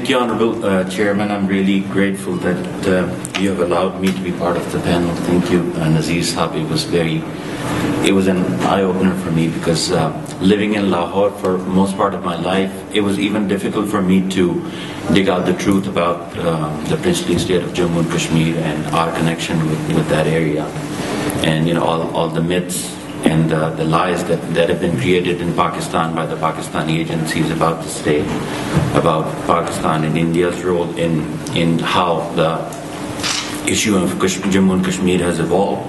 Thank you, Honorable Chairman. I'm really grateful that you have allowed me to be part of the panel. Thank you, Nazeer Saab. It was an eye-opener for me because living in Lahore for most part of my life, it was even difficult for me to dig out the truth about the princely state of Jammu and Kashmir and our connection with that area, and all the myths and the lies that have been created in Pakistan by the Pakistani agencies about the state, about Pakistan and India's role in how the issue of Jammu and Kashmir has evolved.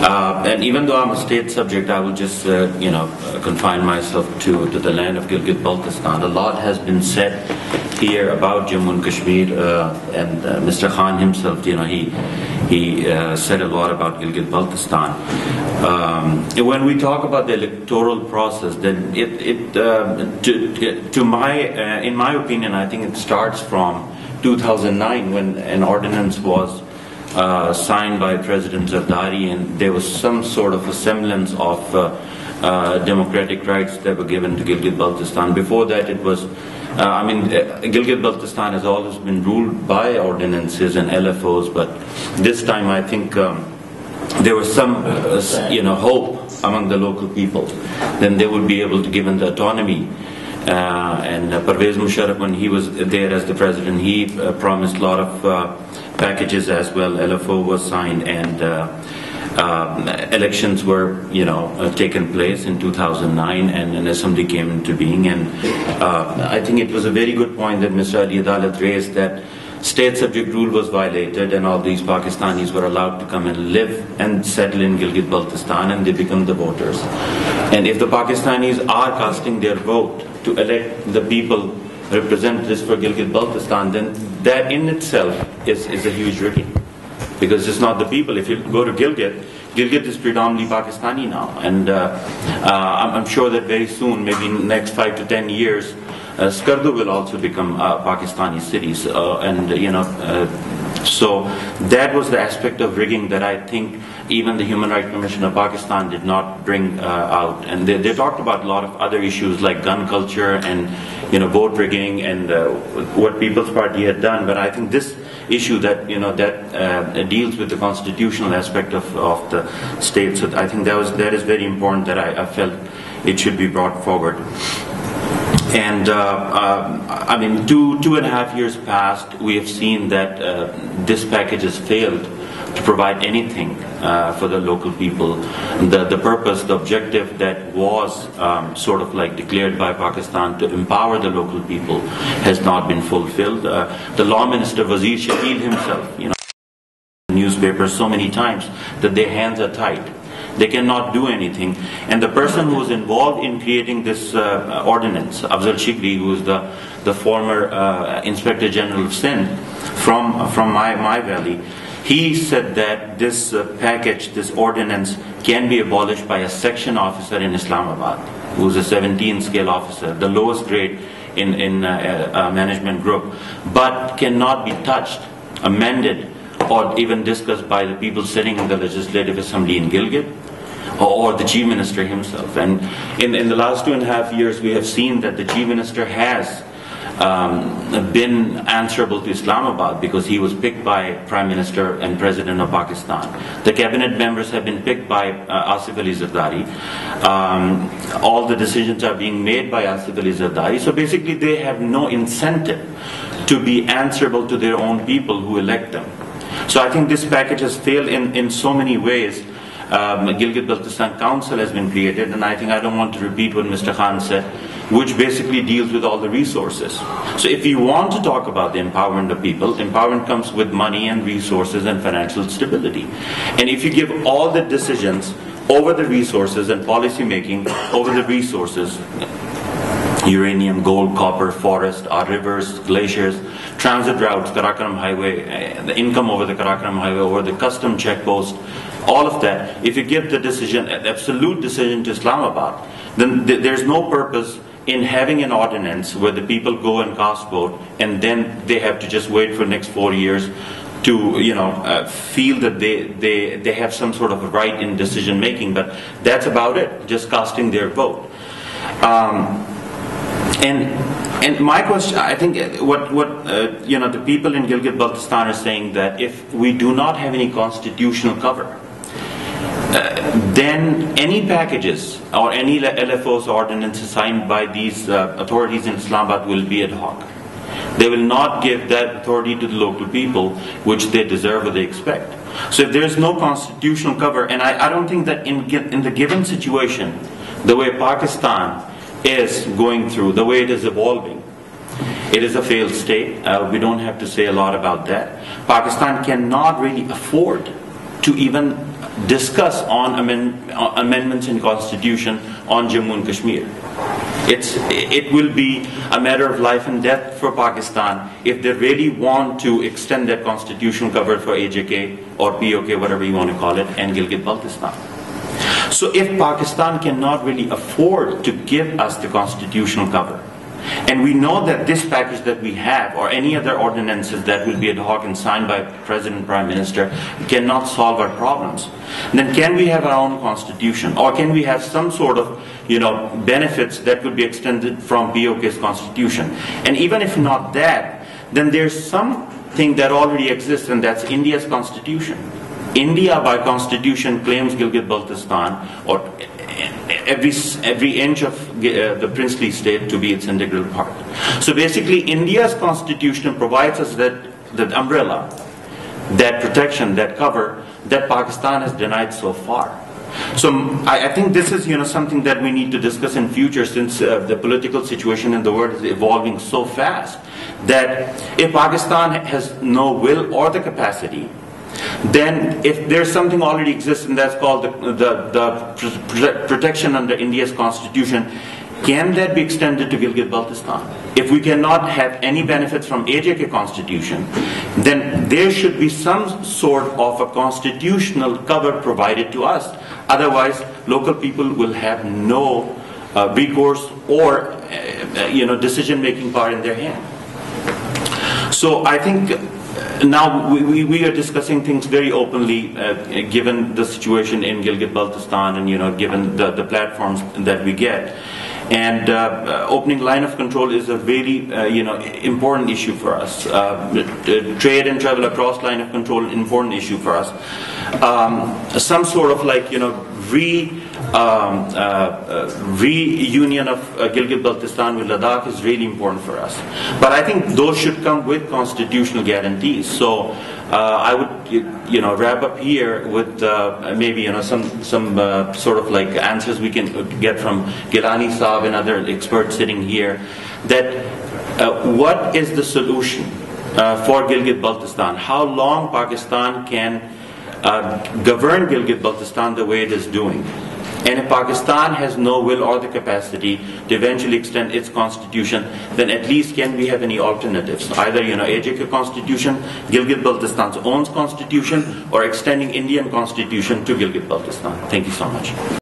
And even though I'm a state subject, I will just confine myself to the land of Gilgit Baltistan. A lot has been said here about Jammu and Kashmir, and Mr. Khan himself, he said a lot about Gilgit Baltistan. When we talk about the electoral process, then in my opinion, I think it starts from 2009 when an ordinance was signed by President Zardari, and there was some sort of a semblance of democratic rights that were given to Gilgit Baltistan. Before that, it was, Gilgit Baltistan has always been ruled by ordinances and LFOs, but this time I think there was some, hope among the local people. Then they would be able to give them the autonomy. And Pervez Musharraf, when he was there as the president, he promised a lot of packages as well. LFO was signed, and elections were, taken place in 2009, and an assembly came into being. And I think it was a very good point that Mr. Ali Adalat raised, that state subject rule was violated, and all these Pakistanis were allowed to come and live and settle in Gilgit Baltistan, and they become the voters. And if the Pakistanis are casting their vote to elect the people representatives for Gilgit Baltistan, then that in itself is a huge rigging, because it's not the people. If you go to Gilgit is predominantly Pakistani now, and I'm sure that very soon, maybe in the next 5 to 10 years, Skardu will also become Pakistani cities, so that was the aspect of rigging that I think even the Human Rights Commission of Pakistan did not bring out. And they talked about a lot of other issues like gun culture and vote rigging and what People's Party had done. But I think this issue that deals with the constitutional aspect of the state, so I think that is very important, that I felt it should be brought forward. And two and a half years past, we have seen that this package has failed to provide anything for the local people. The purpose, the objective that was sort of like declared by Pakistan to empower the local people has not been fulfilled. The Law Minister Wazir Shakil himself, in newspapers so many times that their hands are tied. They cannot do anything. And the person who was involved in creating this ordinance, Afzal Shikri, who is the former Inspector General of Sindh from my valley, he said that this package, this ordinance, can be abolished by a section officer in Islamabad, who is a 17 scale officer, the lowest grade in a management group, but cannot be touched, amended, or even discussed by the people sitting in the Legislative Assembly in Gilgit, or the Chief Minister himself. And in the last 2.5 years, we have seen that the Chief Minister has been answerable to Islamabad because he was picked by Prime Minister and President of Pakistan. The cabinet members have been picked by Asif Ali Zardari. All the decisions are being made by Asif Ali Zardari. So basically they have no incentive to be answerable to their own people who elect them. So I think this package has failed in so many ways. Gilgit Baltistan Council has been created, and I think I don't want to repeat what Mr. Khan said, which basically deals with all the resources. So if you want to talk about the empowerment of people, empowerment comes with money and resources and financial stability. And if you give all the decisions over the resources and policy making over the resources, uranium, gold, copper, forest, our rivers, glaciers, transit routes, Karakoram Highway, the income over the Karakoram Highway, over the custom checkpost, all of that, if you give the decision, an absolute decision to Islamabad, then there's no purpose in having an ordinance where the people go and cast vote, and then they have to just wait for the next 4 years to feel that they have some sort of a right in decision making. But that's about it, just casting their vote. And And my question, I think, what the people in Gilgit-Baltistan are saying that if we do not have any constitutional cover, then any packages or any LFOs ordinances signed by these authorities in Islamabad will be ad hoc. They will not give that authority to the local people, which they deserve or they expect. So if there is no constitutional cover, and I don't think that in the given situation, the way Pakistan is going through, the way it is evolving, it is a failed state. We don't have to say a lot about that. Pakistan cannot really afford to even discuss on amendments in Constitution on Jammu and Kashmir. It will be a matter of life and death for Pakistan if they really want to extend that constitutional cover for AJK or POK, whatever you want to call it, and Gilgit-Baltistan. So if Pakistan cannot really afford to give us the constitutional cover, and we know that this package that we have, or any other ordinances that will be ad hoc and signed by President, Prime Minister, cannot solve our problems, then can we have our own constitution? Or can we have some sort of, benefits that could be extended from BOK's constitution? And even if not that, then there's something that already exists, and that's India's constitution. India, by constitution, claims Gilgit-Baltistan, or every inch of the princely state, to be its integral part. So basically, India's constitution provides us that umbrella, that protection, that cover that Pakistan has denied so far. So I think this is something that we need to discuss in future, since the political situation in the world is evolving so fast, that if Pakistan has no will or the capacity, then if there's something already exists, and that's called the protection under India's constitution, can that be extended to Gilgit-Baltistan? If we cannot have any benefits from AJK constitution, then there should be some sort of a constitutional cover provided to us. Otherwise, local people will have no recourse or decision-making power in their hand. So I think now we are discussing things very openly, given the situation in Gilgit-Baltistan, and given the platforms that we get. And opening line of control is a very important issue for us. Trade and travel across line of control, important issue for us. Some sort of reunion of Gilgit-Baltistan with Ladakh is really important for us. But I think those should come with constitutional guarantees. So I would wrap up here with maybe some sort of answers we can get from Gilani Saab and other experts sitting here, that what is the solution for Gilgit-Baltistan? How long Pakistan can govern Gilgit-Baltistan the way it is doing? And if Pakistan has no will or the capacity to eventually extend its constitution, then at least can we have any alternatives? Either AJK constitution, Gilgit-Baltistan's own constitution, or extending Indian constitution to Gilgit-Baltistan. Thank you so much.